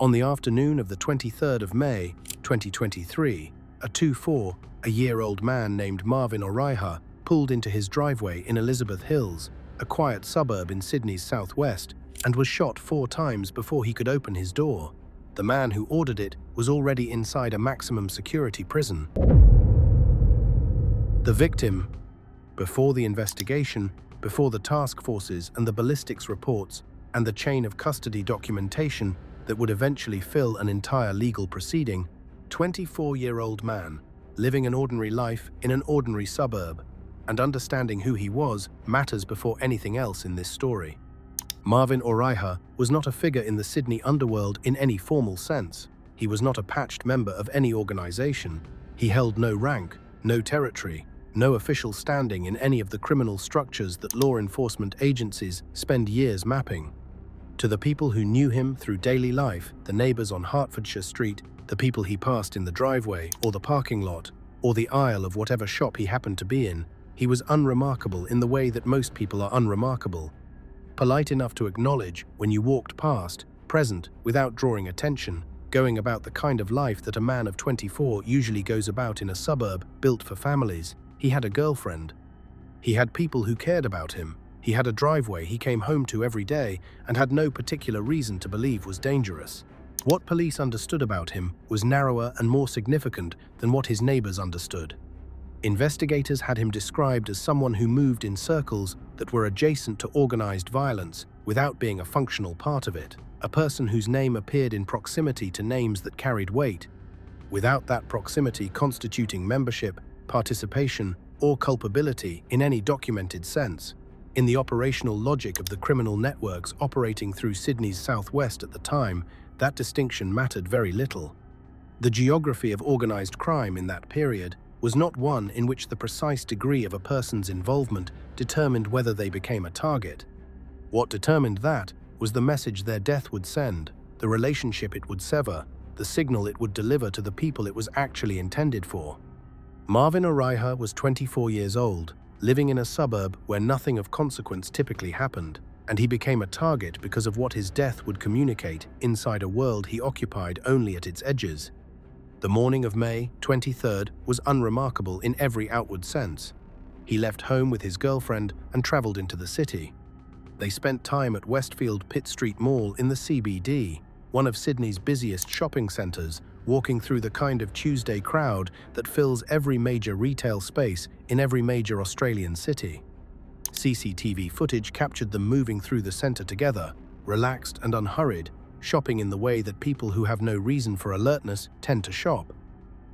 On the afternoon of the 23rd of May, 2023, a 24-year-old man named Marvin Oraiha pulled into his driveway in Elizabeth Hills, a quiet suburb in Sydney's southwest, and was shot 4 times before he could open his door. The man who ordered it was already inside a maximum security prison. The victim, before the investigation, before the task forces and the ballistics reports, and the chain of custody documentation that would eventually fill an entire legal proceeding, 24-year-old man, living an ordinary life in an ordinary suburb, and understanding who he was matters before anything else in this story. Marvin Oraiha was not a figure in the Sydney underworld in any formal sense. He was not a patched member of any organization. He held no rank, no territory, no official standing in any of the criminal structures that law enforcement agencies spend years mapping. To the people who knew him through daily life, the neighbors on Hertfordshire Street, the people he passed in the driveway or the parking lot, or the aisle of whatever shop he happened to be in, he was unremarkable in the way that most people are unremarkable. Polite enough to acknowledge when you walked past, present without drawing attention, going about the kind of life that a man of 24 usually goes about in a suburb built for families. He had a girlfriend. He had people who cared about him. He had a driveway he came home to every day and had no particular reason to believe was dangerous. What police understood about him was narrower and more significant than what his neighbors understood. Investigators had him described as someone who moved in circles that were adjacent to organized violence without being a functional part of it, a person whose name appeared in proximity to names that carried weight, without that proximity constituting membership, participation, or culpability in any documented sense. In the operational logic of the criminal networks operating through Sydney's southwest at the time, that distinction mattered very little. The geography of organized crime in that period was not one in which the precise degree of a person's involvement determined whether they became a target. What determined that was the message their death would send, the relationship it would sever, the signal it would deliver to the people it was actually intended for. Marvin Oraiha was 24 years old, living in a suburb where nothing of consequence typically happened, and he became a target because of what his death would communicate inside a world he occupied only at its edges. The morning of May 23rd was unremarkable in every outward sense. He left home with his girlfriend and traveled into the city. They spent time at Westfield Pitt Street Mall in the CBD, one of Sydney's busiest shopping centres, walking through the kind of Tuesday crowd that fills every major retail space in every major Australian city. CCTV footage captured them moving through the centre together, relaxed and unhurried, shopping in the way that people who have no reason for alertness tend to shop.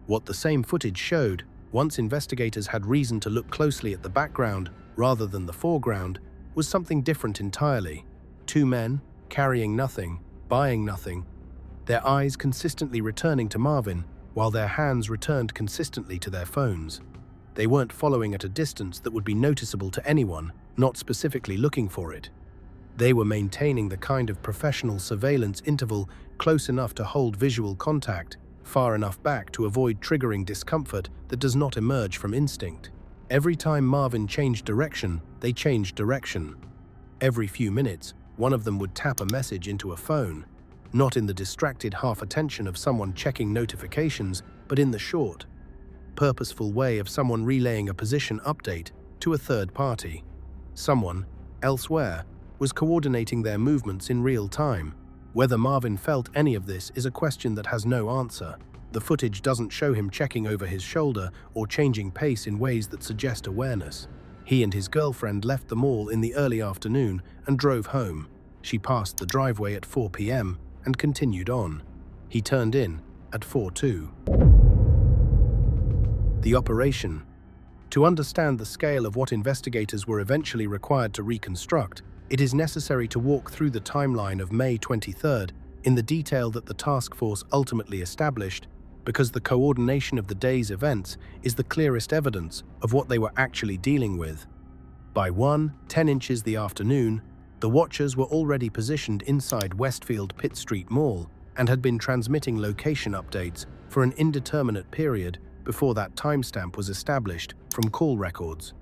What the same footage showed, once investigators had reason to look closely at the background rather than the foreground, was something different entirely. 2 men, carrying nothing, buying nothing, their eyes consistently returning to Marvin, while their hands returned consistently to their phones. They weren't following at a distance that would be noticeable to anyone, not specifically looking for it. They were maintaining the kind of professional surveillance interval close enough to hold visual contact, far enough back to avoid triggering discomfort that does not emerge from instinct. Every time Marvin changed direction, they changed direction. Every few minutes, one of them would tap a message into a phone, not in the distracted half-attention of someone checking notifications, but in the short, purposeful way of someone relaying a position update to a third party. Someone, elsewhere, was coordinating their movements in real time. Whether Marvin felt any of this is a question that has no answer. The footage doesn't show him checking over his shoulder or changing pace in ways that suggest awareness. He and his girlfriend left the mall in the early afternoon and drove home. She passed the driveway at 4 p.m. and continued on. He turned in at 4:02. The operation. To understand the scale of what investigators were eventually required to reconstruct, it is necessary to walk through the timeline of May 23rd in the detail that the task force ultimately established, because the coordination of the day's events is the clearest evidence of what they were actually dealing with. By 1:10 inches the afternoon, the watchers were already positioned inside Westfield Pitt Street Mall and had been transmitting location updates for an indeterminate period before that timestamp was established from call records.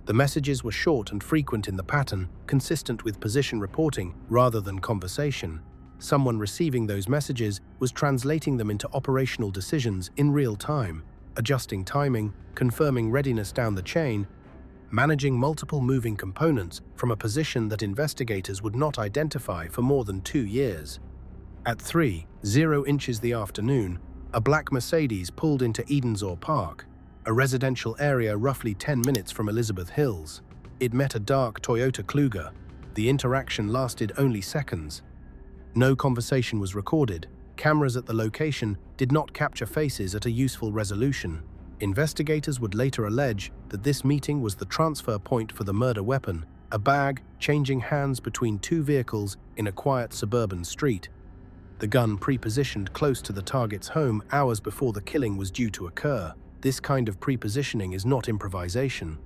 The messages were short and frequent in the pattern, consistent with position reporting rather than conversation. Someone receiving those messages was translating them into operational decisions in real time, adjusting timing, confirming readiness down the chain, managing multiple moving components from a position that investigators would not identify for more than 2 years. At 3:00 the afternoon, a black Mercedes pulled into Edensor Park, a residential area roughly 10 minutes from Elizabeth Hills. It met a dark Toyota Kluger. The interaction lasted only seconds. No conversation was recorded. Cameras at the location did not capture faces at a useful resolution. Investigators would later allege that this meeting was the transfer point for the murder weapon, a bag changing hands between 2 vehicles in a quiet suburban street. The gun pre-positioned close to the target's home hours before the killing was due to occur. This kind of pre-positioning is not improvisation.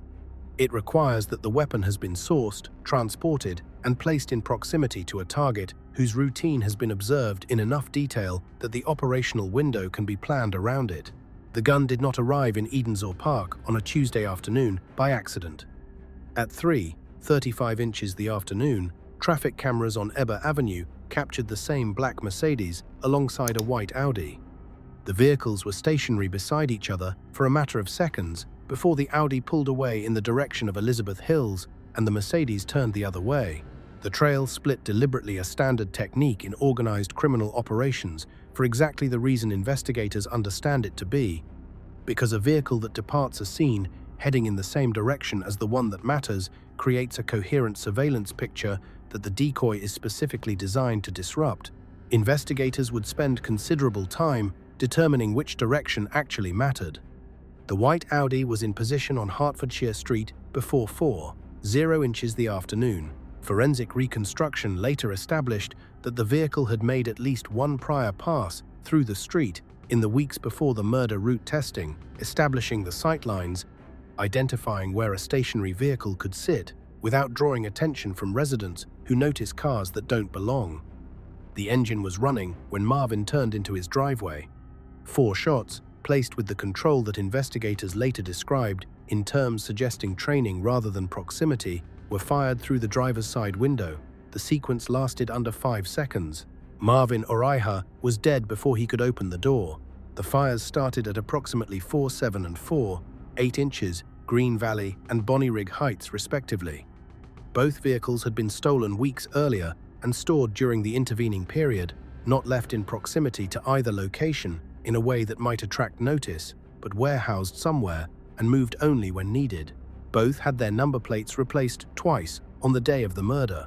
It requires that the weapon has been sourced, transported, and placed in proximity to a target whose routine has been observed in enough detail that the operational window can be planned around it. The gun did not arrive in Edensor Park on a Tuesday afternoon by accident. At 3:35 the afternoon, traffic cameras on Eber Avenue captured the same black Mercedes alongside a white Audi. The vehicles were stationary beside each other for a matter of seconds before the Audi pulled away in the direction of Elizabeth Hills and the Mercedes turned the other way. The trail split deliberately, a standard technique in organized criminal operations for exactly the reason investigators understand it to be. Because a vehicle that departs a scene heading in the same direction as the one that matters creates a coherent surveillance picture that the decoy is specifically designed to disrupt. Investigators would spend considerable time determining which direction actually mattered. The white Audi was in position on Hertfordshire Street before 4:00 the afternoon. Forensic reconstruction later established that the vehicle had made at least one prior pass through the street in the weeks before the murder route testing, establishing the sightlines, identifying where a stationary vehicle could sit without drawing attention from residents who notice cars that don't belong. The engine was running when Marvin turned into his driveway. 4 shots, placed with the control that investigators later described in terms suggesting training rather than proximity, were fired through the driver's side window. The sequence lasted under 5 seconds. Marvin Oraiha was dead before he could open the door. The fires started at approximately 4:07 and 4:08 Green Valley and Bonnyrigg Heights, respectively. Both vehicles had been stolen weeks earlier and stored during the intervening period, not left in proximity to either location in a way that might attract notice, but warehoused somewhere and moved only when needed. Both had their number plates replaced twice on the day of the murder.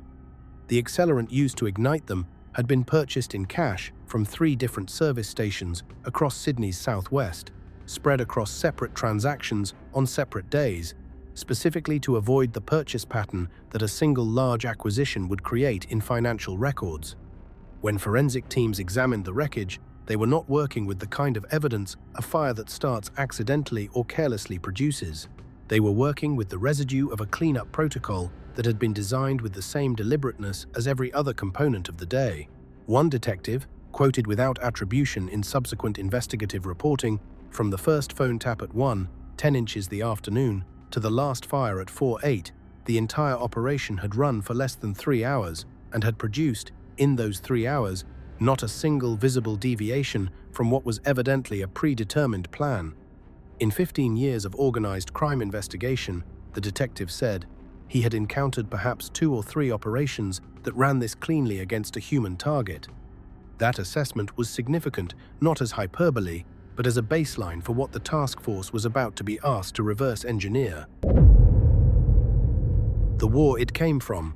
The accelerant used to ignite them had been purchased in cash from 3 different service stations across Sydney's southwest, spread across separate transactions on separate days, specifically to avoid the purchase pattern that a single large acquisition would create in financial records. When forensic teams examined the wreckage, they were not working with the kind of evidence a fire that starts accidentally or carelessly produces. They were working with the residue of a cleanup protocol that had been designed with the same deliberateness as every other component of the day. One detective, quoted without attribution in subsequent investigative reporting, from the first phone tap at 1:10 the afternoon to the last fire at 4:08, the entire operation had run for less than 3 hours and had produced, in those 3 hours, not a single visible deviation from what was evidently a predetermined plan. In 15 years of organized crime investigation, the detective said, he had encountered perhaps 2 or 3 operations that ran this cleanly against a human target. That assessment was significant, not as hyperbole, but as a baseline for what the task force was about to be asked to reverse engineer. The war it came from.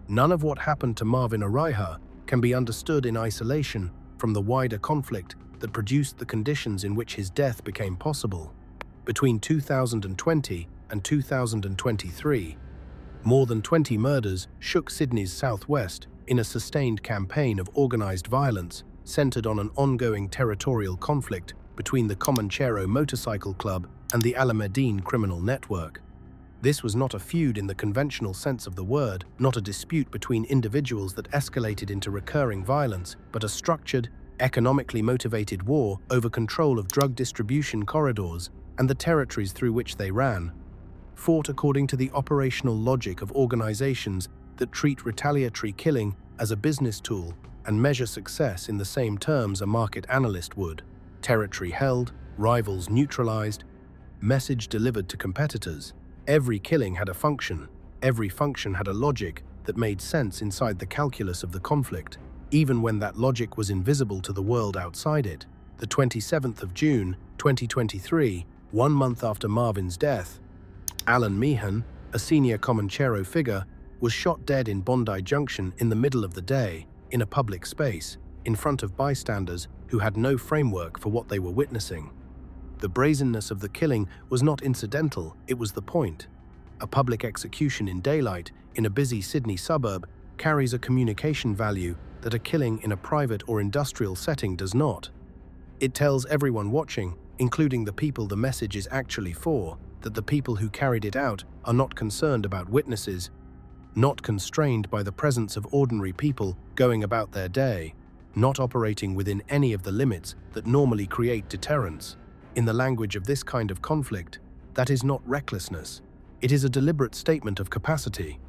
None of what happened to Marvin Oraiha can be understood in isolation from the wider conflict that produced the conditions in which his death became possible. Between 2020 and 2023, more than 20 murders shook Sydney's southwest in a sustained campaign of organized violence centered on an ongoing territorial conflict between the Comanchero Motorcycle Club and the Alameddine criminal network. This was not a feud in the conventional sense of the word, not a dispute between individuals that escalated into recurring violence, but a structured, economically motivated war over control of drug distribution corridors and the territories through which they ran, fought according to the operational logic of organizations that treat retaliatory killing as a business tool and measure success in the same terms a market analyst would: territory held, rivals neutralized, message delivered to competitors. Every killing had a function. Every function had a logic that made sense inside the calculus of the conflict, even when that logic was invisible to the world outside it. The 27th of June, 2023, 1 month after Marvin's death, Alan Meehan, a senior Comanchero figure, was shot dead in Bondi Junction in the middle of the day, in a public space, in front of bystanders who had no framework for what they were witnessing. The brazenness of the killing was not incidental, it was the point. A public execution in daylight, in a busy Sydney suburb, carries a communication value that a killing in a private or industrial setting does not. It tells everyone watching, including the people the message is actually for, that the people who carried it out are not concerned about witnesses, not constrained by the presence of ordinary people going about their day, not operating within any of the limits that normally create deterrence. In the language of this kind of conflict, that is not recklessness. It is a deliberate statement of capacity.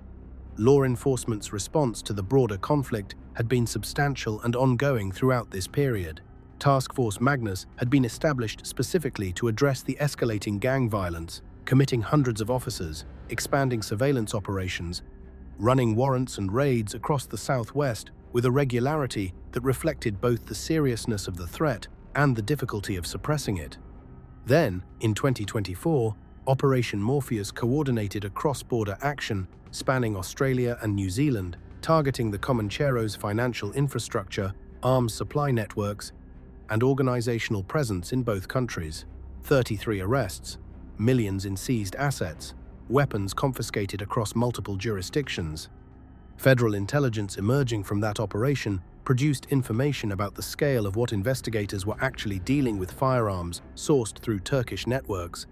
Law enforcement's response to the broader conflict had been substantial and ongoing throughout this period. Task Force Magnus had been established specifically to address the escalating gang violence, committing hundreds of officers, expanding surveillance operations, running warrants and raids across the Southwest with a regularity that reflected both the seriousness of the threat and the difficulty of suppressing it. Then, in 2024, Operation Morpheus coordinated a cross-border action spanning Australia and New Zealand, targeting the Comancheros' financial infrastructure, arms supply networks, and organizational presence in both countries. 33 arrests, millions in seized assets, weapons confiscated across multiple jurisdictions. Federal intelligence emerging from that operation produced information about the scale of what investigators were actually dealing with: firearms sourced through Turkish networks,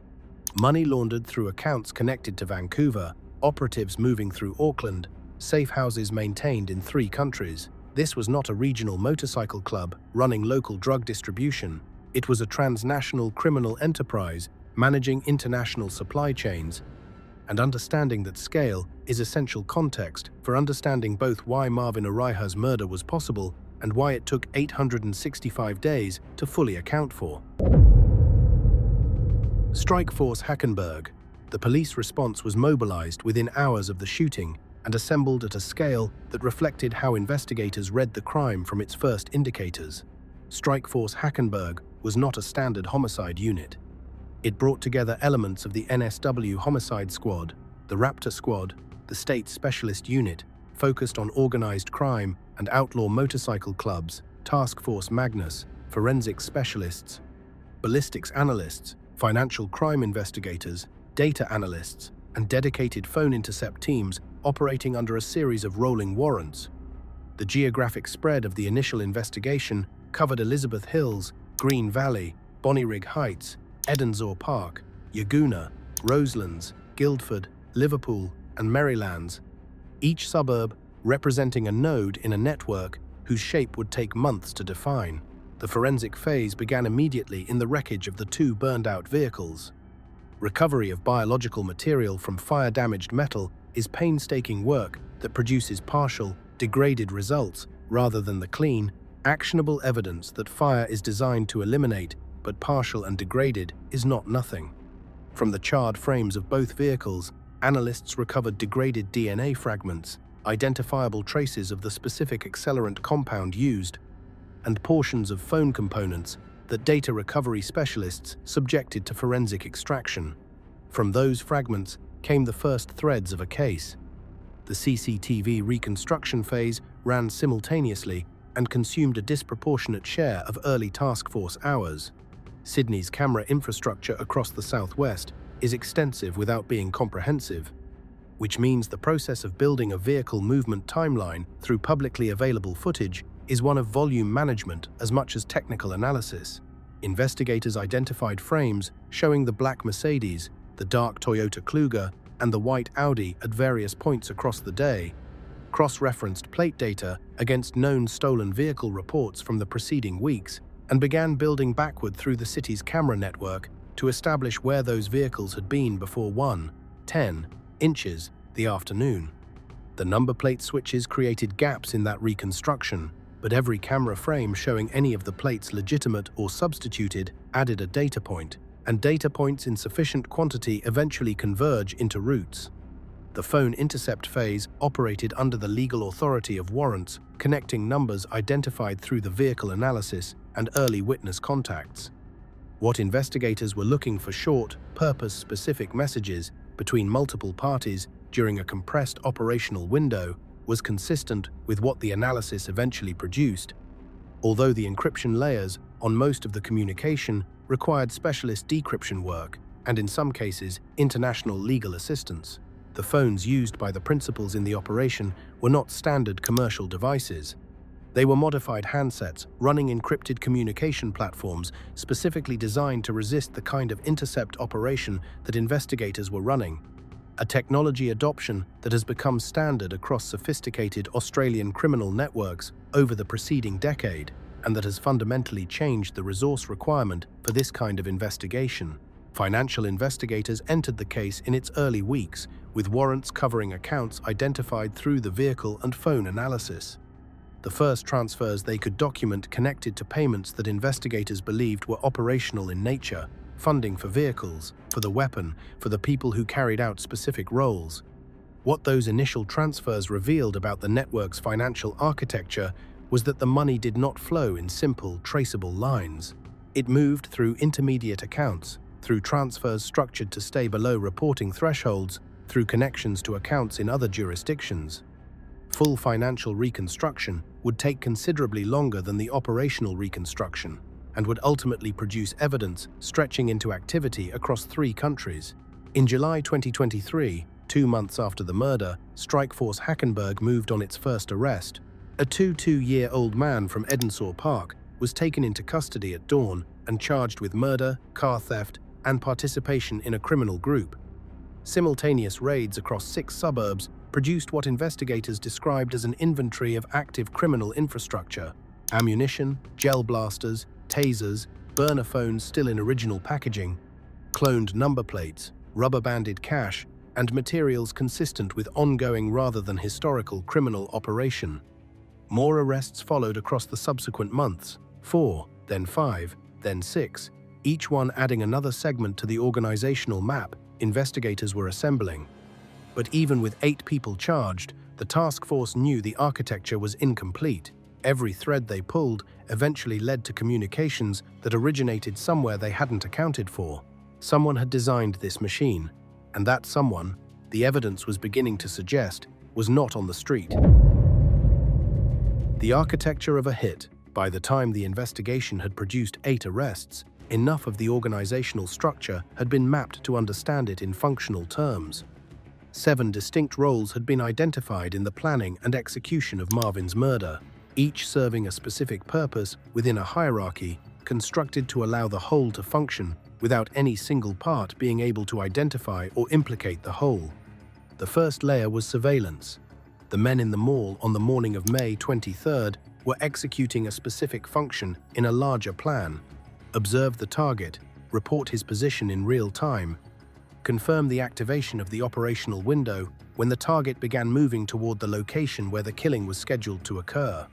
money laundered through accounts connected to Vancouver, operatives moving through Auckland, safe houses maintained in 3 countries. This was not a regional motorcycle club running local drug distribution. It was a transnational criminal enterprise managing international supply chains. And understanding that scale is essential context for understanding both why Marvin Oraiha's murder was possible and why it took 865 days to fully account for. Strike Force Hackenberg. The police response was mobilized within hours of the shooting and assembled at a scale that reflected how investigators read the crime from its first indicators. Strike Force Hackenberg was not a standard homicide unit. It brought together elements of the NSW Homicide Squad, the Raptor Squad, the State Specialist Unit, focused on organized crime and outlaw motorcycle clubs, Task Force Magnus, forensic specialists, ballistics analysts, financial crime investigators, data analysts, and dedicated phone intercept teams operating under a series of rolling warrants. The geographic spread of the initial investigation covered Elizabeth Hills, Green Valley, Bonnyrigg Heights, Edensor Park, Yagoona, Roselands, Guildford, Liverpool, and Marylands, each suburb representing a node in a network whose shape would take months to define. The forensic phase began immediately in the wreckage of the 2 burned-out vehicles. Recovery of biological material from fire-damaged metal is painstaking work that produces partial, degraded results rather than the clean, actionable evidence that fire is designed to eliminate, but partial and degraded is not nothing. From the charred frames of both vehicles, analysts recovered degraded DNA fragments, identifiable traces of the specific accelerant compound used, and portions of phone components that data recovery specialists subjected to forensic extraction. From those fragments came the first threads of a case. The CCTV reconstruction phase ran simultaneously and consumed a disproportionate share of early task force hours. Sydney's camera infrastructure across the southwest is extensive without being comprehensive, which means the process of building a vehicle movement timeline through publicly available footage is one of volume management as much as technical analysis. Investigators identified frames showing the black Mercedes, the dark Toyota Kluger, and the white Audi at various points across the day, cross-referenced plate data against known stolen vehicle reports from the preceding weeks, and began building backward through the city's camera network to establish where those vehicles had been before 1:10 inches the afternoon. The number plate switches created gaps in that reconstruction. but every camera frame showing any of the plates legitimate or substituted added a data point, and data points in sufficient quantity eventually converge into routes. The phone intercept phase operated under the legal authority of warrants, connecting numbers identified through the vehicle analysis and early witness contacts. What investigators were looking for short, purpose-specific messages between multiple parties during a compressed operational window was consistent with what the analysis eventually produced. Although the encryption layers on most of the communication required specialist decryption work and, in some cases, international legal assistance, the phones used by the principals in the operation were not standard commercial devices. They were modified handsets running encrypted communication platforms specifically designed to resist the kind of intercept operation that investigators were running, a technology adoption that has become standard across sophisticated Australian criminal networks over the preceding decade, and that has fundamentally changed the resource requirement for this kind of investigation. Financial investigators entered the case in its early weeks, with warrants covering accounts identified through the vehicle and phone analysis. The first transfers they could document connected to payments that investigators believed were operational in nature, funding for vehicles, for the weapon, for the people who carried out specific roles. What those initial transfers revealed about the network's financial architecture was that the money did not flow in simple, traceable lines. It moved through intermediate accounts, through transfers structured to stay below reporting thresholds, through connections to accounts in other jurisdictions. Full financial reconstruction would take considerably longer than the operational reconstruction, and would ultimately produce evidence stretching into activity across 3 countries. In July 2023, 2 months after the murder, Strikeforce Hackenberg moved on its first arrest. A 22-year-old man from Edensaw Park was taken into custody at dawn and charged with murder, car theft, and participation in a criminal group. Simultaneous raids across 6 suburbs produced what investigators described as an inventory of active criminal infrastructure: ammunition, gel blasters, tasers, burner phones still in original packaging, cloned number plates, rubber-banded cash, and materials consistent with ongoing rather than historical criminal operation. More arrests followed across the subsequent months, 4, then 5, then 6, each one adding another segment to the organizational map investigators were assembling. But even with 8 people charged, the task force knew the architecture was incomplete. Every thread they pulled eventually led to communications that originated somewhere they hadn't accounted for. Someone had designed this machine, and that someone, the evidence was beginning to suggest, was not on the street. The architecture of a hit. By the time the investigation had produced 8 arrests, enough of the organizational structure had been mapped to understand it in functional terms. 7 distinct roles had been identified in the planning and execution of Marvin's murder, each serving a specific purpose within a hierarchy constructed to allow the whole to function without any single part being able to identify or implicate the whole. The first layer was surveillance. The men in the mall on the morning of May 23rd were executing a specific function in a larger plan: observe the target, report his position in real time, confirm the activation of the operational window when the target began moving toward the location where the killing was scheduled to occur.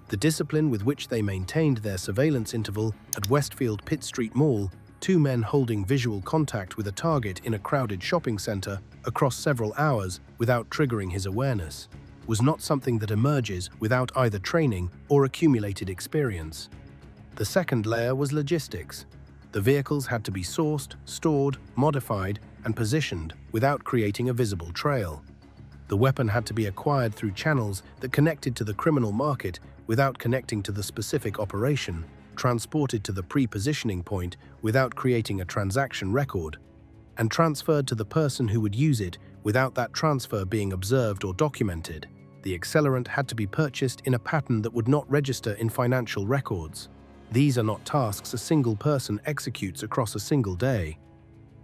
The discipline with which they maintained their surveillance interval at Westfield Pitt Street Mall, 2 men holding visual contact with a target in a crowded shopping center across several hours without triggering his awareness, was not something that emerges without either training or accumulated experience. The second layer was logistics. The vehicles had to be sourced, stored, modified, and positioned without creating a visible trail. The weapon had to be acquired through channels that connected to the criminal market without connecting to the specific operation, transported to the pre-positioning point without creating a transaction record, and transferred to the person who would use it without that transfer being observed or documented. The accelerant had to be purchased in a pattern that would not register in financial records. These are not tasks a single person executes across a single day.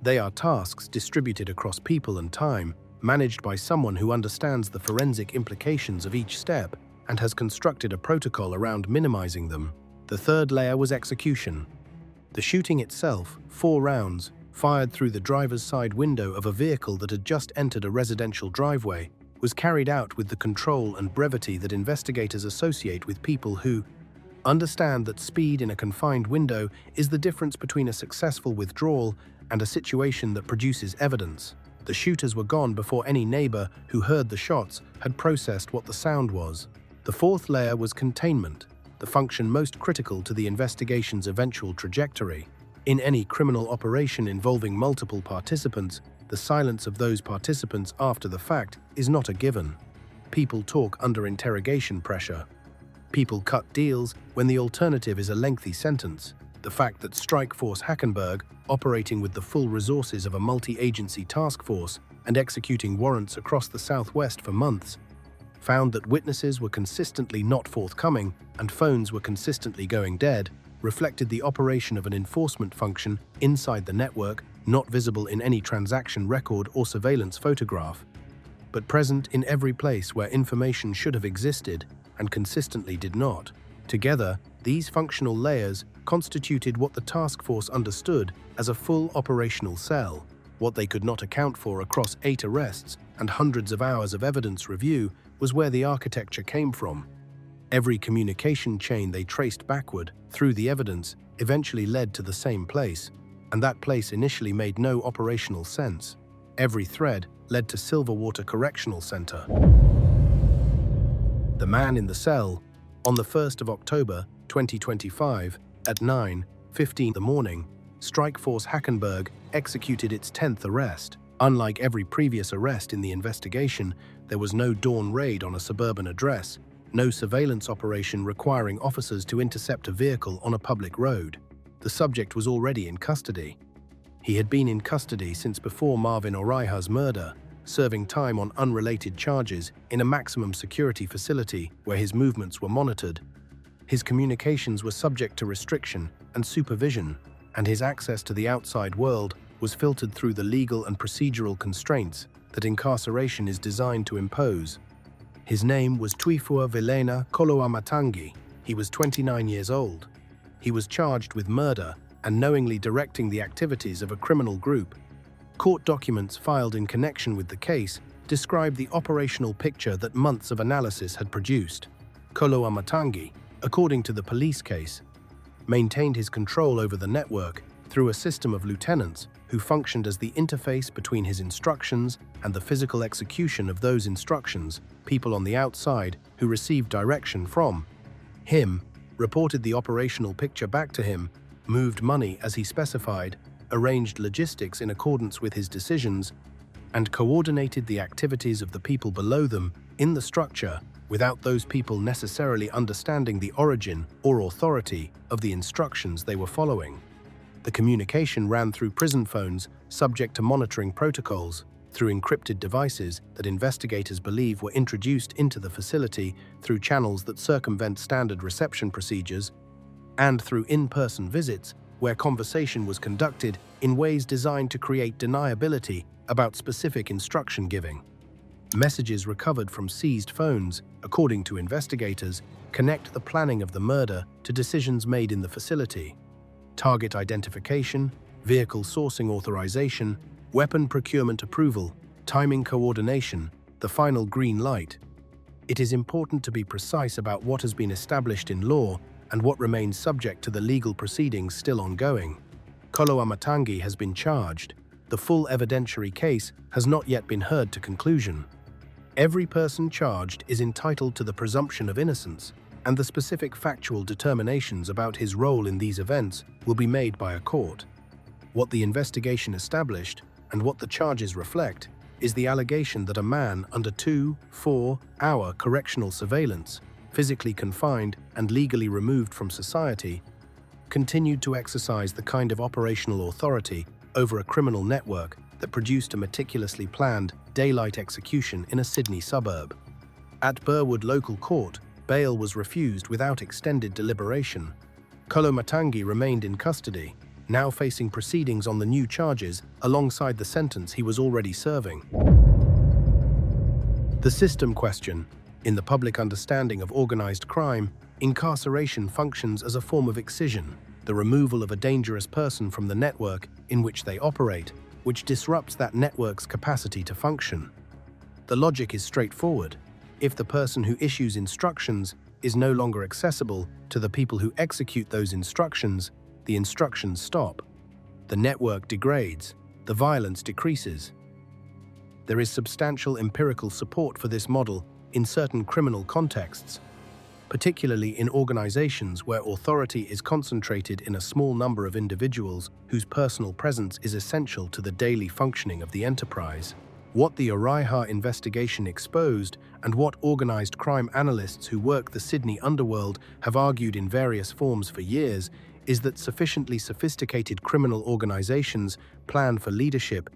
They are tasks distributed across people and time, managed by someone who understands the forensic implications of each step and has constructed a protocol around minimizing them. The third layer was execution. The shooting itself, 4 rounds, fired through the driver's side window of a vehicle that had just entered a residential driveway, was carried out with the control and brevity that investigators associate with people who understand that speed in a confined window is the difference between a successful withdrawal and a situation that produces evidence. The shooters were gone before any neighbor who heard the shots had processed what the sound was. The fourth layer was containment, the function most critical to the investigation's eventual trajectory. In any criminal operation involving multiple participants, the silence of those participants after the fact is not a given. People talk under interrogation pressure. People cut deals when the alternative is a lengthy sentence. The fact that Strike Force Hackenberg, operating with the full resources of a multi-agency task force and executing warrants across the Southwest for months, found that witnesses were consistently not forthcoming and phones were consistently going dead, reflected the operation of an enforcement function inside the network, not visible in any transaction record or surveillance photograph, but present in every place where information should have existed and consistently did not. Together, these functional layers constituted what the task force understood as a full operational cell. What they could not account for across 8 arrests and hundreds of hours of evidence review was where the architecture came from. Every communication chain they traced backward through the evidence eventually led to the same place, and that place initially made no operational sense. Every thread led to Silverwater Correctional Center. The man in the cell, on the 1st of October 2025, at 9:15 in the morning, Strike Force Hackenberg executed its 10th arrest. Unlike every previous arrest in the investigation, there was no dawn raid on a suburban address, no surveillance operation requiring officers to intercept a vehicle on a public road. The subject was already in custody. He had been in custody since before Marvin Oraiha's murder, serving time on unrelated charges in a maximum security facility where his movements were monitored. His communications were subject to restriction and supervision, and his access to the outside world was filtered through the legal and procedural constraints that incarceration is designed to impose. His name was Tuifua Vilena Koloamatangi. He was 29 years old. He was charged with murder and knowingly directing the activities of a criminal group. Court documents filed in connection with the case describe the operational picture that months of analysis had produced. Koloamatangi, according to the police case, maintained his control over the network through a system of lieutenants who functioned as the interface between his instructions and the physical execution of those instructions. People on the outside who received direction from him reported the operational picture back to him, moved money as he specified, arranged logistics in accordance with his decisions, and coordinated the activities of the people below them in the structure without those people necessarily understanding the origin or authority of the instructions they were following. The communication ran through prison phones subject to monitoring protocols, through encrypted devices that investigators believe were introduced into the facility through channels that circumvent standard reception procedures, and through in-person visits where conversation was conducted in ways designed to create deniability about specific instruction giving. Messages recovered from seized phones, according to investigators, connect the planning of the murder to decisions made in the facility. Target identification, vehicle sourcing authorization, weapon procurement approval, timing coordination, the final green light. It is important to be precise about what has been established in law and what remains subject to the legal proceedings still ongoing. Koloamatangi has been charged. The full evidentiary case has not yet been heard to conclusion. Every person charged is entitled to the presumption of innocence, and the specific factual determinations about his role in these events will be made by a court. What the investigation established, and what the charges reflect, is the allegation that a man under 24-hour correctional surveillance, physically confined and legally removed from society, continued to exercise the kind of operational authority over a criminal network that produced a meticulously planned daylight execution in a Sydney suburb. At Burwood Local Court, bail was refused without extended deliberation. Koloamatangi remained in custody, now facing proceedings on the new charges alongside the sentence he was already serving. The system question. In the public understanding of organized crime, incarceration functions as a form of excision, the removal of a dangerous person from the network in which they operate, which disrupts that network's capacity to function. The logic is straightforward. If the person who issues instructions is no longer accessible to the people who execute those instructions, the instructions stop. The network degrades. The violence decreases. There is substantial empirical support for this model in certain criminal contexts, particularly in organizations where authority is concentrated in a small number of individuals whose personal presence is essential to the daily functioning of the enterprise. What the Oraiha investigation exposed, and what organized crime analysts who work the Sydney underworld have argued in various forms for years, is that sufficiently sophisticated criminal organizations plan for leadership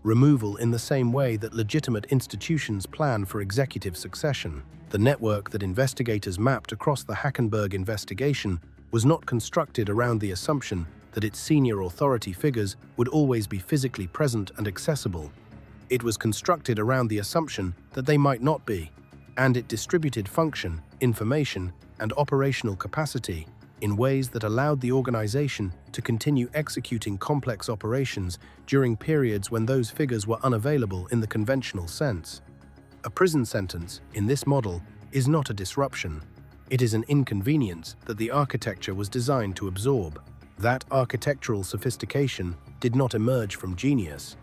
removal in the same way that legitimate institutions plan for executive succession. The network that investigators mapped across the Hackenberg investigation was not constructed around the assumption that its senior authority figures would always be physically present and accessible. It was constructed around the assumption that they might not be, and it distributed function, information, and operational capacity in ways that allowed the organization to continue executing complex operations during periods when those figures were unavailable in the conventional sense. A prison sentence, in this model, is not a disruption. It is an inconvenience that the architecture was designed to absorb. That architectural sophistication did not emerge from genius.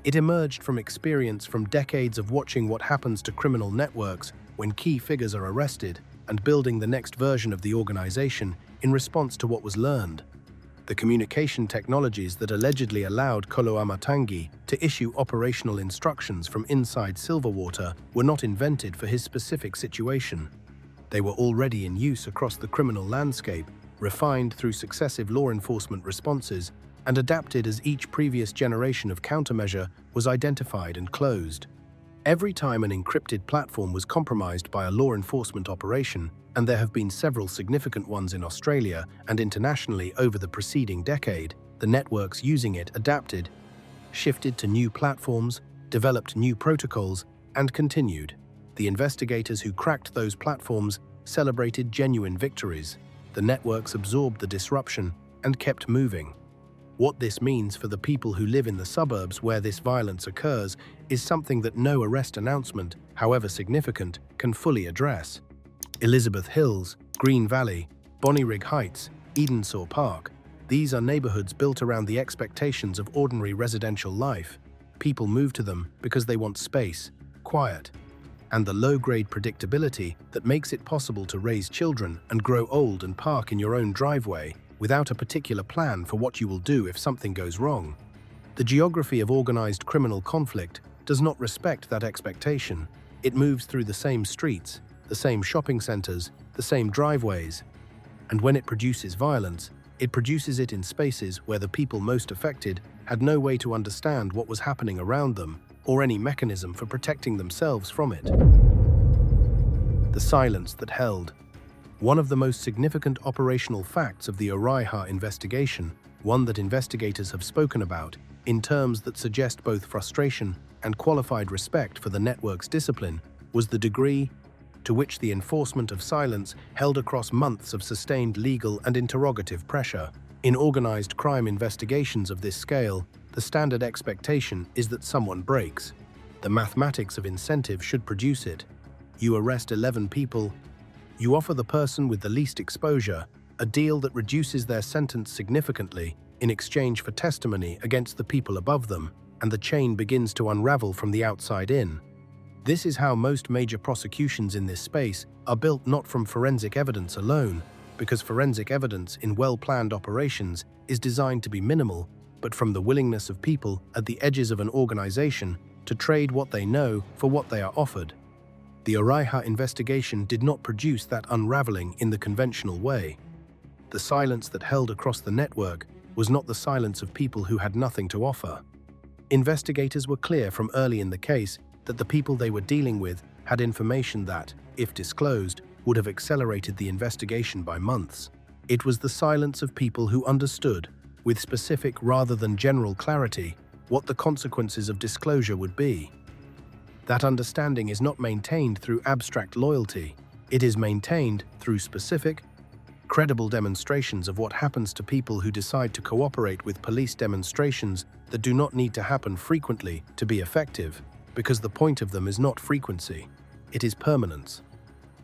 It emerged from experience from decades of watching what happens to criminal networks when key figures are arrested and building the next version of the organization in response to what was learned. The communication technologies that allegedly allowed Koloamatangi to issue operational instructions from inside Silverwater were not invented for his specific situation. They were already in use across the criminal landscape, refined through successive law enforcement responses, and adapted as each previous generation of countermeasure was identified and closed. Every time an encrypted platform was compromised by a law enforcement operation, and there have been several significant ones in Australia and internationally over the preceding decade, the networks using it adapted, shifted to new platforms, developed new protocols, and continued. The investigators who cracked those platforms celebrated genuine victories. The networks absorbed the disruption and kept moving. What this means for the people who live in the suburbs where this violence occurs is something that no arrest announcement, however significant, can fully address. Elizabeth Hills, Green Valley, Bonnyrigg Heights, Edensaw Park. These are neighborhoods built around the expectations of ordinary residential life. People move to them because they want space, quiet, and the low-grade predictability that makes it possible to raise children and grow old and park in your own driveway without a particular plan for what you will do if something goes wrong. The geography of organized criminal conflict does not respect that expectation. It moves through the same streets, the same shopping centers, the same driveways. And when it produces violence, it produces it in spaces where the people most affected had no way to understand what was happening around them or any mechanism for protecting themselves from it. The silence that held. One of the most significant operational facts of the Oraiha investigation, one that investigators have spoken about, in terms that suggest both frustration and qualified respect for the network's discipline, was the degree to which the enforcement of silence held across months of sustained legal and interrogative pressure. In organized crime investigations of this scale, the standard expectation is that someone breaks. The mathematics of incentive should produce it. You arrest 11 people. You offer the person with the least exposure a deal that reduces their sentence significantly in exchange for testimony against the people above them, and the chain begins to unravel from the outside in. This is how most major prosecutions in this space are built, not from forensic evidence alone, because forensic evidence in well-planned operations is designed to be minimal, but from the willingness of people at the edges of an organization to trade what they know for what they are offered. The Oraiha investigation did not produce that unraveling in the conventional way. The silence that held across the network was not the silence of people who had nothing to offer. Investigators were clear from early in the case that the people they were dealing with had information that, if disclosed, would have accelerated the investigation by months. It was the silence of people who understood, with specific rather than general clarity, what the consequences of disclosure would be. That understanding is not maintained through abstract loyalty. It is maintained through specific, credible demonstrations of what happens to people who decide to cooperate with police demonstrations that do not need to happen frequently to be effective, because the point of them is not frequency, it is permanence.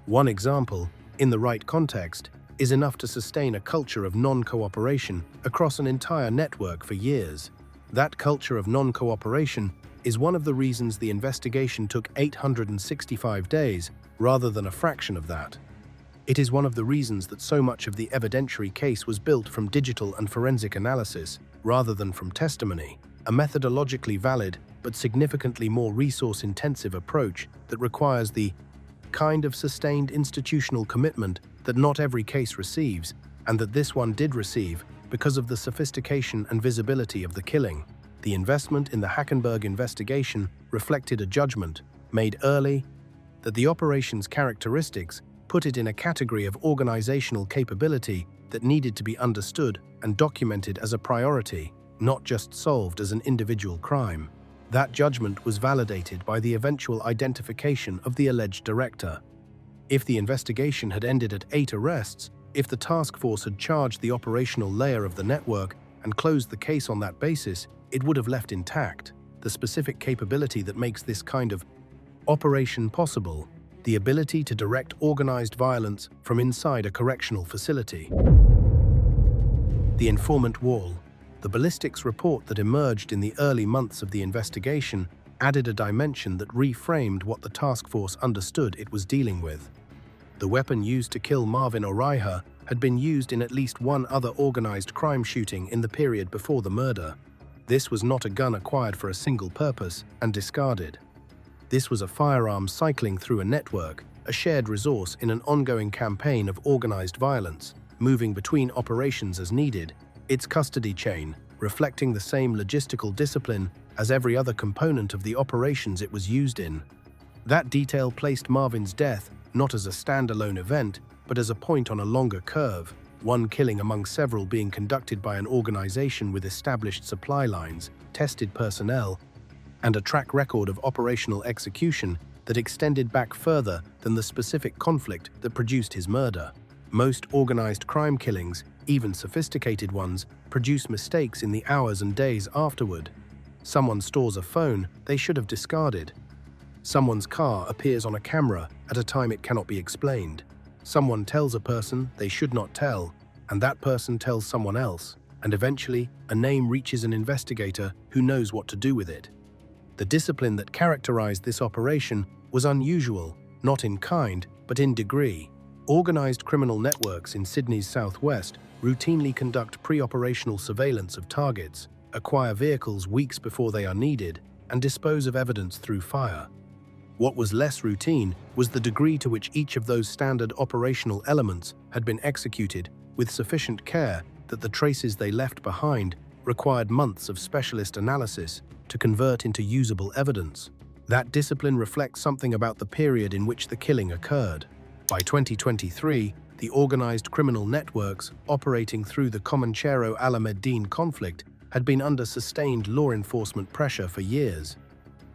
One example, in the right context, is enough to sustain a culture of non-cooperation across an entire network for years. That culture of non-cooperation is one of the reasons the investigation took 865 days rather than a fraction of that. It is one of the reasons that so much of the evidentiary case was built from digital and forensic analysis rather than from testimony, a methodologically valid but significantly more resource-intensive approach that requires the kind of sustained institutional commitment that not every case receives, and that this one did receive because of the sophistication and visibility of the killing. The investment in the Hackenberg investigation reflected a judgment, made early, that the operation's characteristics put it in a category of organizational capability that needed to be understood and documented as a priority, not just solved as an individual crime. That judgment was validated by the eventual identification of the alleged director. If the investigation had ended at 8 arrests, if the task force had charged the operational layer of the network and closed the case on that basis, it would have left intact the specific capability that makes this kind of operation possible, the ability to direct organized violence from inside a correctional facility. The informant wall. The ballistics report that emerged in the early months of the investigation added a dimension that reframed what the task force understood it was dealing with. The weapon used to kill Marvin Oraiha had been used in at least one other organized crime shooting in the period before the murder. This was not a gun acquired for a single purpose and discarded. This was a firearm cycling through a network, a shared resource in an ongoing campaign of organized violence, moving between operations as needed, its custody chain reflecting the same logistical discipline as every other component of the operations it was used in. That detail placed Marvin's death not as a standalone event, but as a point on a longer curve, one killing among several being conducted by an organization with established supply lines, tested personnel, and a track record of operational execution that extended back further than the specific conflict that produced his murder. Most organized crime killings, even sophisticated ones, produce mistakes in the hours and days afterward. Someone stores a phone they should have discarded. Someone's car appears on a camera at a time it cannot be explained. Someone tells a person they should not tell, and that person tells someone else, and eventually a name reaches an investigator who knows what to do with it. The discipline that characterized this operation was unusual, not in kind, but in degree. Organized criminal networks in Sydney's southwest routinely conduct pre-operational surveillance of targets, acquire vehicles weeks before they are needed, and dispose of evidence through fire. What was less routine was the degree to which each of those standard operational elements had been executed with sufficient care that the traces they left behind required months of specialist analysis to convert into usable evidence. That discipline reflects something about the period in which the killing occurred. By 2023, the organized criminal networks operating through the Comanchero Alameddin conflict had been under sustained law enforcement pressure for years.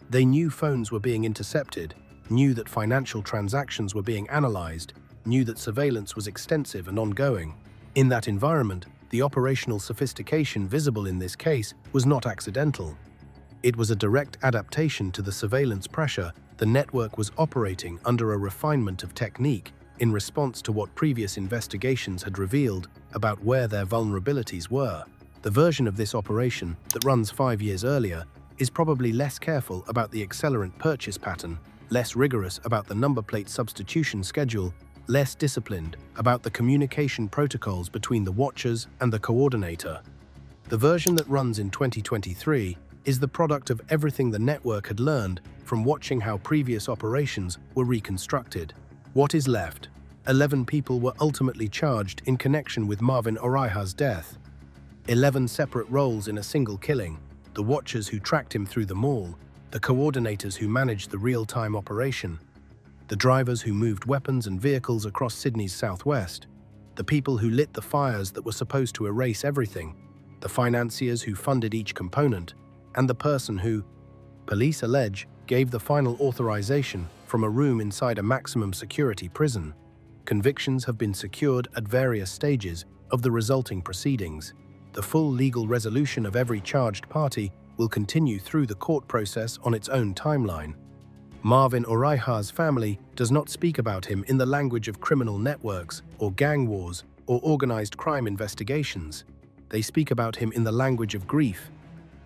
They knew phones were being intercepted, knew that financial transactions were being analyzed, knew that surveillance was extensive and ongoing. In that environment, the operational sophistication visible in this case was not accidental. It was a direct adaptation to the surveillance pressure the network was operating under, a refinement of technique in response to what previous investigations had revealed about where their vulnerabilities were. The version of this operation that runs 5 years earlier is probably less careful about the accelerant purchase pattern, less rigorous about the number plate substitution schedule, less disciplined about the communication protocols between the watchers and the coordinator. The version that runs in 2023 is the product of everything the network had learned from watching how previous operations were reconstructed. What is left? 11 people were ultimately charged in connection with Marvin Oraiha's death. 11 separate roles in a single killing: the watchers who tracked him through the mall, the coordinators who managed the real-time operation, the drivers who moved weapons and vehicles across Sydney's southwest, the people who lit the fires that were supposed to erase everything, the financiers who funded each component, and the person who, police allege, gave the final authorization from a room inside a maximum security prison. Convictions have been secured at various stages of the resulting proceedings. The full legal resolution of every charged party will continue through the court process on its own timeline. Marvin Oraiha's family does not speak about him in the language of criminal networks or gang wars or organized crime investigations. They speak about him in the language of grief,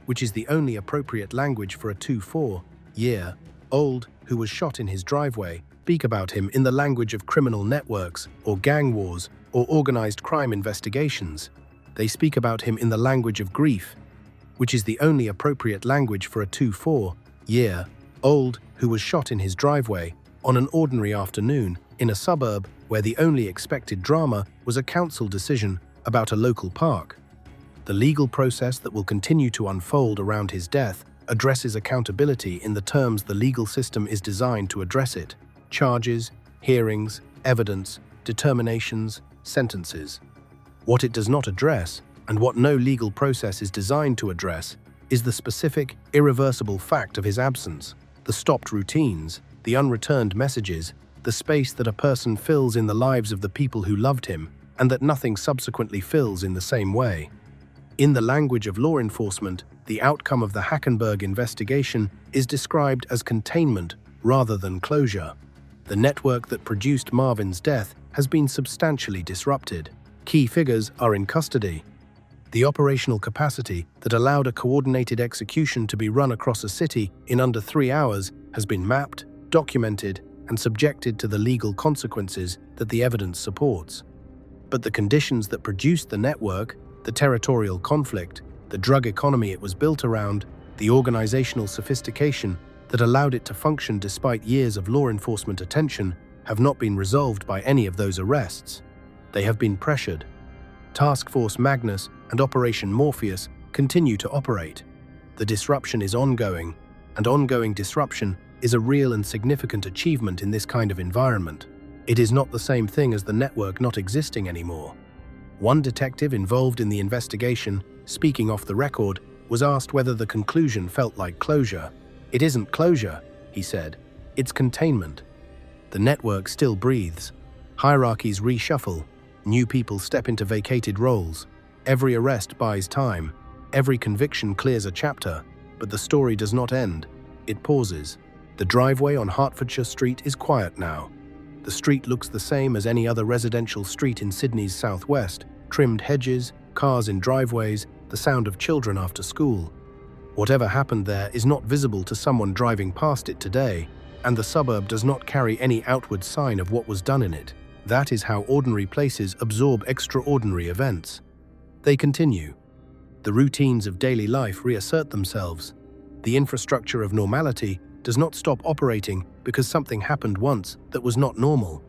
which is the only appropriate language for a 24-year-old who was shot in his driveway. Speak about him in the language of criminal networks or gang wars or organized crime investigations. They speak about him in the language of grief, which is the only appropriate language for a 24-year-old who was shot in his driveway on an ordinary afternoon in a suburb where the only expected drama was a council decision about a local park. The legal process that will continue to unfold around his death addresses accountability in the terms the legal system is designed to address it: charges, hearings, evidence, determinations, sentences. What it does not address, and what no legal process is designed to address, is the specific, irreversible fact of his absence, the stopped routines, the unreturned messages, the space that a person fills in the lives of the people who loved him, and that nothing subsequently fills in the same way. In the language of law enforcement, the outcome of the Hackenberg investigation is described as containment rather than closure. The network that produced Marvin's death has been substantially disrupted. Key figures are in custody. The operational capacity that allowed a coordinated execution to be run across a city in under 3 hours has been mapped, documented, and subjected to the legal consequences that the evidence supports. But the conditions that produced the network, the territorial conflict, the drug economy it was built around, the organizational sophistication that allowed it to function despite years of law enforcement attention, have not been resolved by any of those arrests. They have been pressured. Task Force Magnus and Operation Morpheus continue to operate. The disruption is ongoing, and ongoing disruption is a real and significant achievement in this kind of environment. It is not the same thing as the network not existing anymore. One detective involved in the investigation, speaking off the record, was asked whether the conclusion felt like closure. "It isn't closure," he said. "It's containment." The network still breathes. Hierarchies reshuffle. New people step into vacated roles. Every arrest buys time. Every conviction clears a chapter. But the story does not end. It pauses. The driveway on Hertfordshire Street is quiet now. The street looks the same as any other residential street in Sydney's southwest: trimmed hedges, cars in driveways, the sound of children after school. Whatever happened there is not visible to someone driving past it today, and the suburb does not carry any outward sign of what was done in it. That is how ordinary places absorb extraordinary events. They continue. The routines of daily life reassert themselves. The infrastructure of normality does not stop operating because something happened once that was not normal.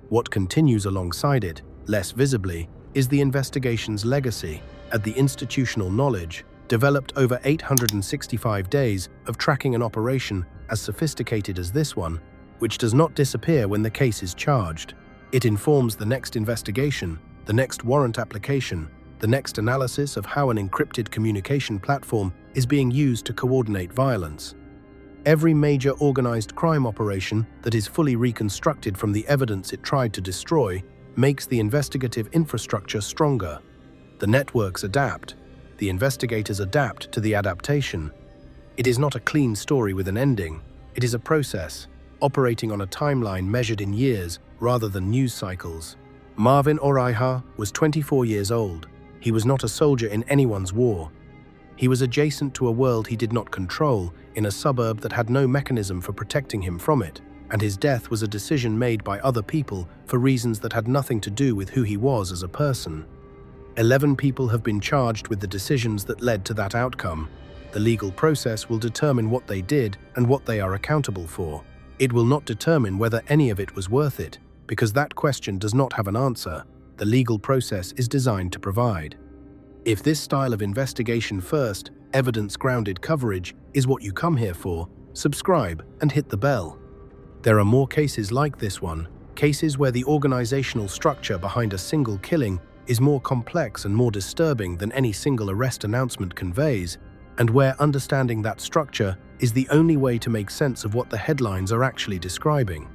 What continues alongside it, less visibly, is the investigation's legacy, and the institutional knowledge, developed over 865 days of tracking an operation as sophisticated as this one, which does not disappear when the case is charged. It informs the next investigation, the next warrant application, the next analysis of how an encrypted communication platform is being used to coordinate violence. Every major organized crime operation that is fully reconstructed from the evidence it tried to destroy makes the investigative infrastructure stronger. The networks adapt. The investigators adapt to the adaptation. It is not a clean story with an ending. It is a process, operating on a timeline measured in years rather than news cycles. Marvin Oraiha was 24 years old. He was not a soldier in anyone's war. He was adjacent to a world he did not control, in a suburb that had no mechanism for protecting him from it, and his death was a decision made by other people for reasons that had nothing to do with who he was as a person. 11 people have been charged with the decisions that led to that outcome. The legal process will determine what they did and what they are accountable for. It will not determine whether any of it was worth it, because that question does not have an answer. The legal process is designed to provide. If this style of investigation first, evidence-grounded coverage is what you come here for, subscribe and hit the bell. There are more cases like this one, cases where the organizational structure behind a single killing is more complex and more disturbing than any single arrest announcement conveys, and where understanding that structure is the only way to make sense of what the headlines are actually describing.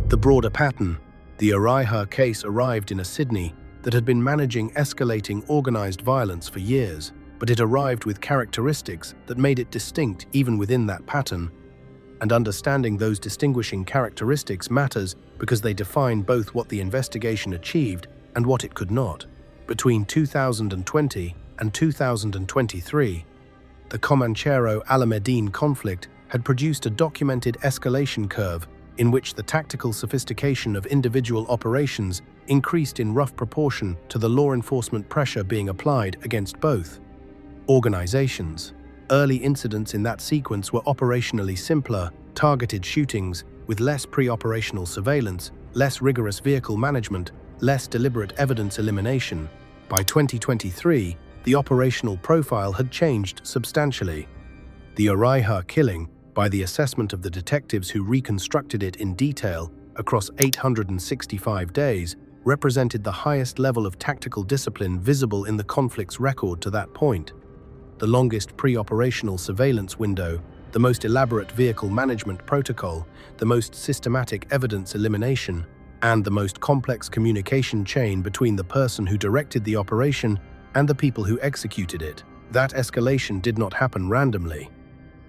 The broader pattern. The Oraiha case arrived in a Sydney that had been managing escalating organized violence for years. but it arrived with characteristics that made it distinct even within that pattern. And understanding those distinguishing characteristics matters because they define both what the investigation achieved and what it could not. Between 2020 and 2023, the Comanchero-Alamedine conflict had produced a documented escalation curve in which the tactical sophistication of individual operations increased in rough proportion to the law enforcement pressure being applied against both organizations. Early incidents in that sequence were operationally simpler, targeted shootings with less pre-operational surveillance, less rigorous vehicle management, less deliberate evidence elimination. By 2023, the operational profile had changed substantially. The Oraiha killing, by the assessment of the detectives who reconstructed it in detail across 865 days, represented the highest level of tactical discipline visible in the conflict's record to that point. The longest pre-operational surveillance window, the most elaborate vehicle management protocol, the most systematic evidence elimination, and the most complex communication chain between the person who directed the operation and the people who executed it. That escalation did not happen randomly.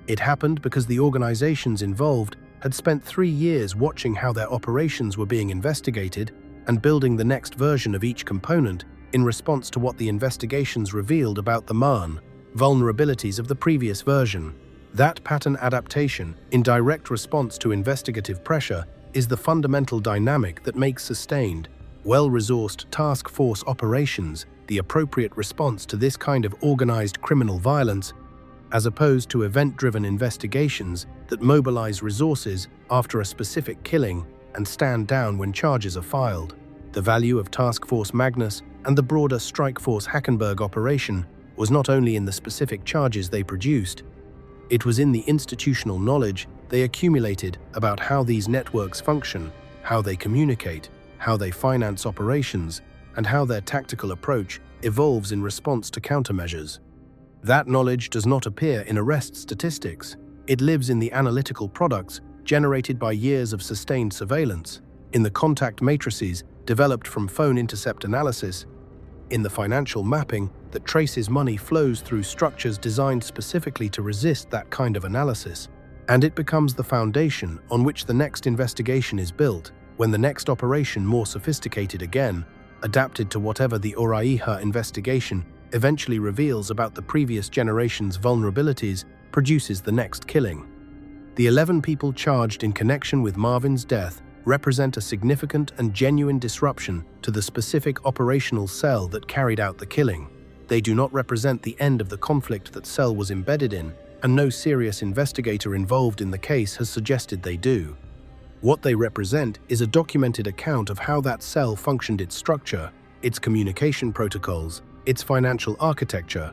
It happened because the organizations involved had spent 3 years watching how their operations were being investigated and building the next version of each component in response to what the investigations revealed about the vulnerabilities of the previous version. That pattern adaptation, in direct response to investigative pressure, is the fundamental dynamic that makes sustained, well-resourced task force operations the appropriate response to this kind of organized criminal violence, as opposed to event-driven investigations that mobilize resources after a specific killing and stand down when charges are filed. The value of Task Force Magnus and the broader Strike Force Hackenberg operation was not only in the specific charges they produced, it was in the institutional knowledge they accumulated about how these networks function, how they communicate, how they finance operations, and how their tactical approach evolves in response to countermeasures. That knowledge does not appear in arrest statistics. It lives in the analytical products generated by years of sustained surveillance, in the contact matrices developed from phone intercept analysis, in the financial mapping that traces money flows through structures designed specifically to resist that kind of analysis. And it becomes the foundation on which the next investigation is built, when the next operation, more sophisticated again, adapted to whatever the Oraiha investigation eventually reveals about the previous generation's vulnerabilities, produces the next killing. The 11 people charged in connection with Marvin's death represent a significant and genuine disruption to the specific operational cell that carried out the killing. They do not represent the end of the conflict that cell was embedded in, and no serious investigator involved in the case has suggested they do. What they represent is a documented account of how that cell functioned, its structure, its communication protocols, its financial architecture,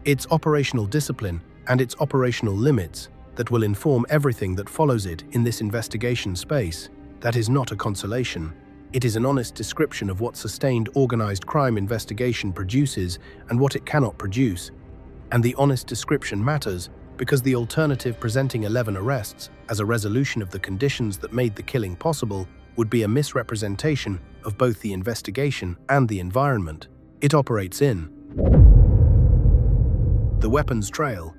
its operational discipline, and its operational limits that will inform everything that follows it in this investigation space. That is not a consolation. It is an honest description of what sustained organized crime investigation produces and what it cannot produce. And the honest description matters because the alternative, presenting 11 arrests as a resolution of the conditions that made the killing possible, would be a misrepresentation of both the investigation and the environment it operates in. The weapons trail.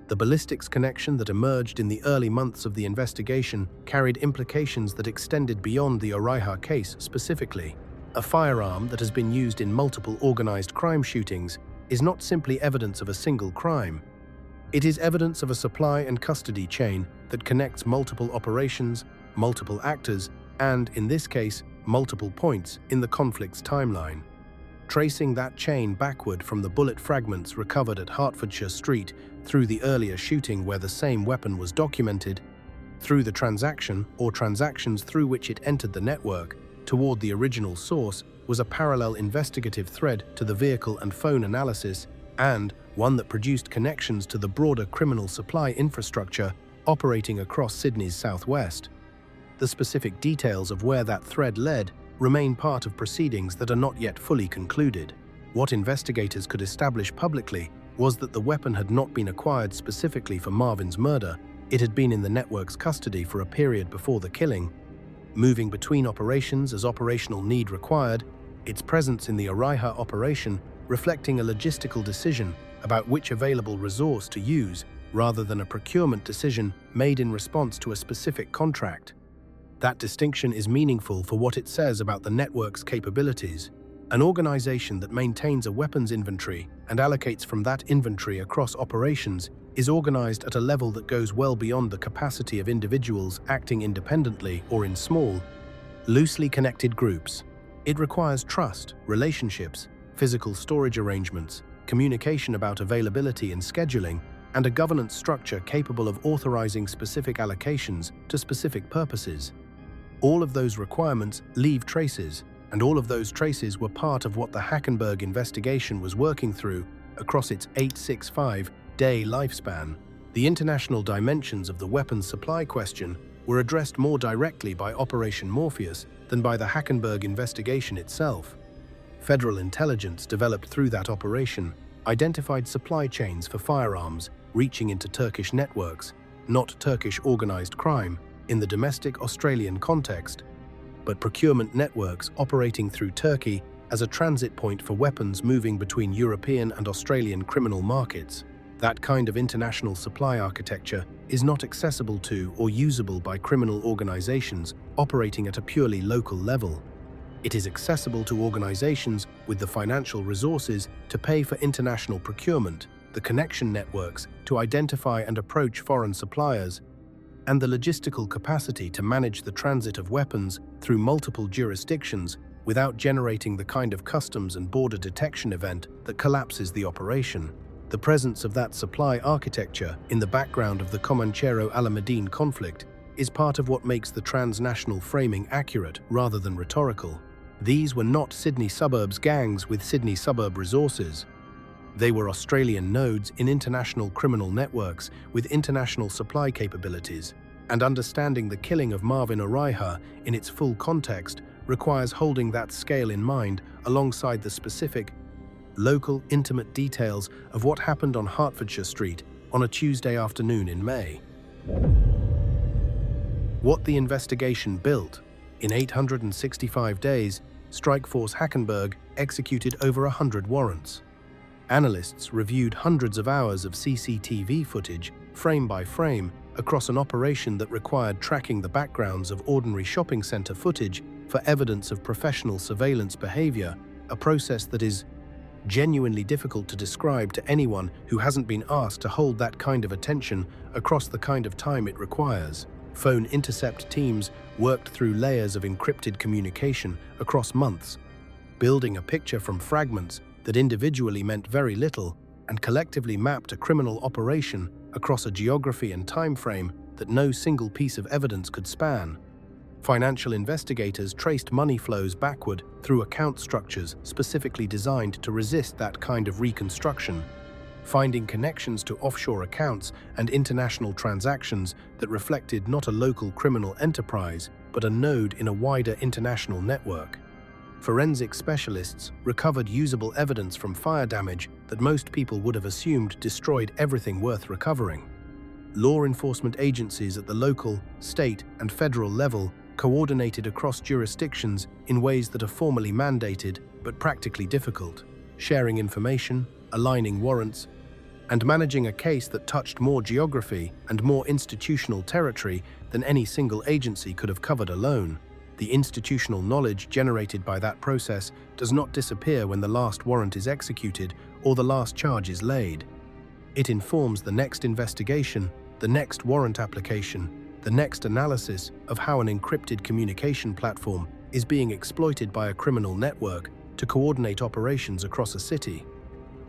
The ballistics connection that emerged in the early months of the investigation carried implications that extended beyond the Oraiha case specifically. A firearm that has been used in multiple organized crime shootings is not simply evidence of a single crime. It is evidence of a supply and custody chain that connects multiple operations, multiple actors, and, in this case, multiple points in the conflict's timeline. Tracing that chain backward from the bullet fragments recovered at Hertfordshire Street through the earlier shooting where the same weapon was documented, through the transaction or transactions through which it entered the network, toward the original source, was a parallel investigative thread to the vehicle and phone analysis, and one that produced connections to the broader criminal supply infrastructure operating across Sydney's southwest. The specific details of where that thread led remain part of proceedings that are not yet fully concluded. What investigators could establish publicly was that the weapon had not been acquired specifically for Marvin's murder. It had been in the network's custody for a period before the killing, moving between operations as operational need required, its presence in the Oraiha operation reflecting a logistical decision about which available resource to use, rather than a procurement decision made in response to a specific contract. That distinction is meaningful for what it says about the network's capabilities. An organization that maintains a weapons inventory and allocates from that inventory across operations is organized at a level that goes well beyond the capacity of individuals acting independently or in small, loosely connected groups. It requires trust, relationships, physical storage arrangements, communication about availability and scheduling, and a governance structure capable of authorizing specific allocations to specific purposes. All of those requirements leave traces, and all of those traces were part of what the Hackenberg investigation was working through across its 865-day lifespan. The international dimensions of the weapons supply question were addressed more directly by Operation Morpheus than by the Hackenberg investigation itself. Federal intelligence developed through that operation identified supply chains for firearms reaching into Turkish networks, not Turkish organized crime, in the domestic Australian context, but procurement networks operating through Turkey as a transit point for weapons moving between European and Australian criminal markets. That kind of international supply architecture is not accessible to or usable by criminal organizations operating at a purely local level. It is accessible to organizations with the financial resources to pay for international procurement, the connection networks to identify and approach foreign suppliers, and the logistical capacity to manage the transit of weapons through multiple jurisdictions without generating the kind of customs and border detection event that collapses the operation. The presence of that supply architecture in the background of the Comanchero-Alameddine conflict is part of what makes the transnational framing accurate rather than rhetorical. These were not Sydney suburbs gangs with Sydney suburb resources. They were Australian nodes in international criminal networks with international supply capabilities, and understanding the killing of Marvin Oraiha in its full context requires holding that scale in mind alongside the specific, local, intimate details of what happened on Hertfordshire Street on a Tuesday afternoon in May. What the investigation built. In 865 days, Strikeforce Hackenberg executed over 100 warrants. Analysts reviewed hundreds of hours of CCTV footage, frame by frame, across an operation that required tracking the backgrounds of ordinary shopping center footage for evidence of professional surveillance behavior, a process that is genuinely difficult to describe to anyone who hasn't been asked to hold that kind of attention across the kind of time it requires. Phone intercept teams worked through layers of encrypted communication across months, building a picture from fragments that individually meant very little and collectively mapped a criminal operation across a geography and time frame that no single piece of evidence could span. Financial investigators traced money flows backward through account structures specifically designed to resist that kind of reconstruction, finding connections to offshore accounts and international transactions that reflected not a local criminal enterprise, but a node in a wider international network. Forensic specialists recovered usable evidence from fire damage that most people would have assumed destroyed everything worth recovering. Law enforcement agencies at the local, state, and federal level coordinated across jurisdictions in ways that are formally mandated but practically difficult, sharing information, aligning warrants, and managing a case that touched more geography and more institutional territory than any single agency could have covered alone. The institutional knowledge generated by that process does not disappear when the last warrant is executed or the last charge is laid. It informs the next investigation, the next warrant application, the next analysis of how an encrypted communication platform is being exploited by a criminal network to coordinate operations across a city.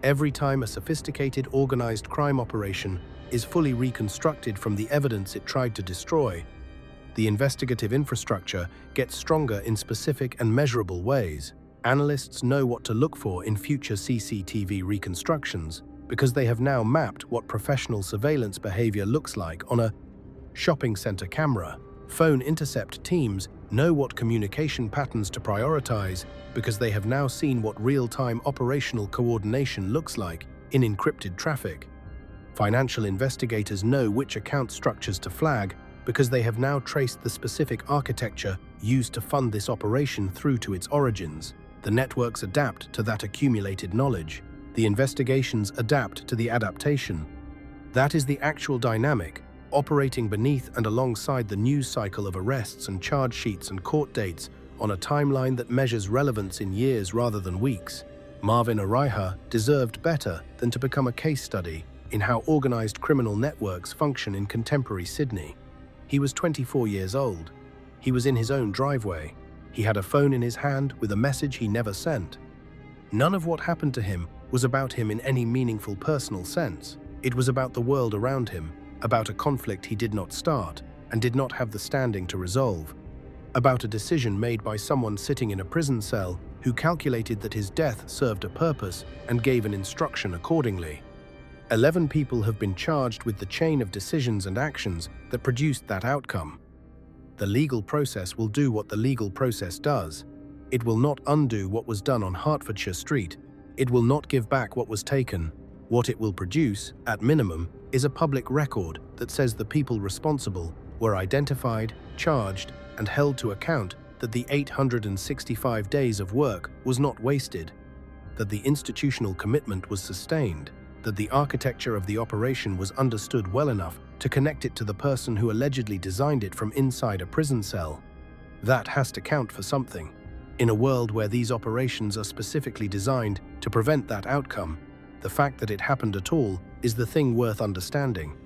Every time a sophisticated organized crime operation is fully reconstructed from the evidence it tried to destroy, the investigative infrastructure gets stronger in specific and measurable ways. Analysts know what to look for in future CCTV reconstructions because they have now mapped what professional surveillance behavior looks like on a shopping center camera. Phone intercept teams know what communication patterns to prioritize because they have now seen what real-time operational coordination looks like in encrypted traffic. Financial investigators know which account structures to flag because they have now traced the specific architecture used to fund this operation through to its origins. The networks adapt to that accumulated knowledge. The investigations adapt to the adaptation. That is the actual dynamic, operating beneath and alongside the news cycle of arrests and charge sheets and court dates on a timeline that measures relevance in years rather than weeks. Marvin Oraiha deserved better than to become a case study in how organized criminal networks function in contemporary Sydney. He was 24 years old. He was in his own driveway. He had a phone in his hand with a message he never sent. None of what happened to him was about him in any meaningful personal sense. It was about the world around him, about a conflict he did not start and did not have the standing to resolve, about a decision made by someone sitting in a prison cell who calculated that his death served a purpose and gave an instruction accordingly. 11 people have been charged with the chain of decisions and actions that produced that outcome. The legal process will do what the legal process does. It will not undo what was done on Hertfordshire Street. It will not give back what was taken. What it will produce, at minimum, is a public record that says the people responsible were identified, charged, and held to account, that the 865 days of work was not wasted, that the institutional commitment was sustained, that the architecture of the operation was understood well enough to connect it to the person who allegedly designed it from inside a prison cell. That has to count for something. In a world where these operations are specifically designed to prevent that outcome, the fact that it happened at all is the thing worth understanding.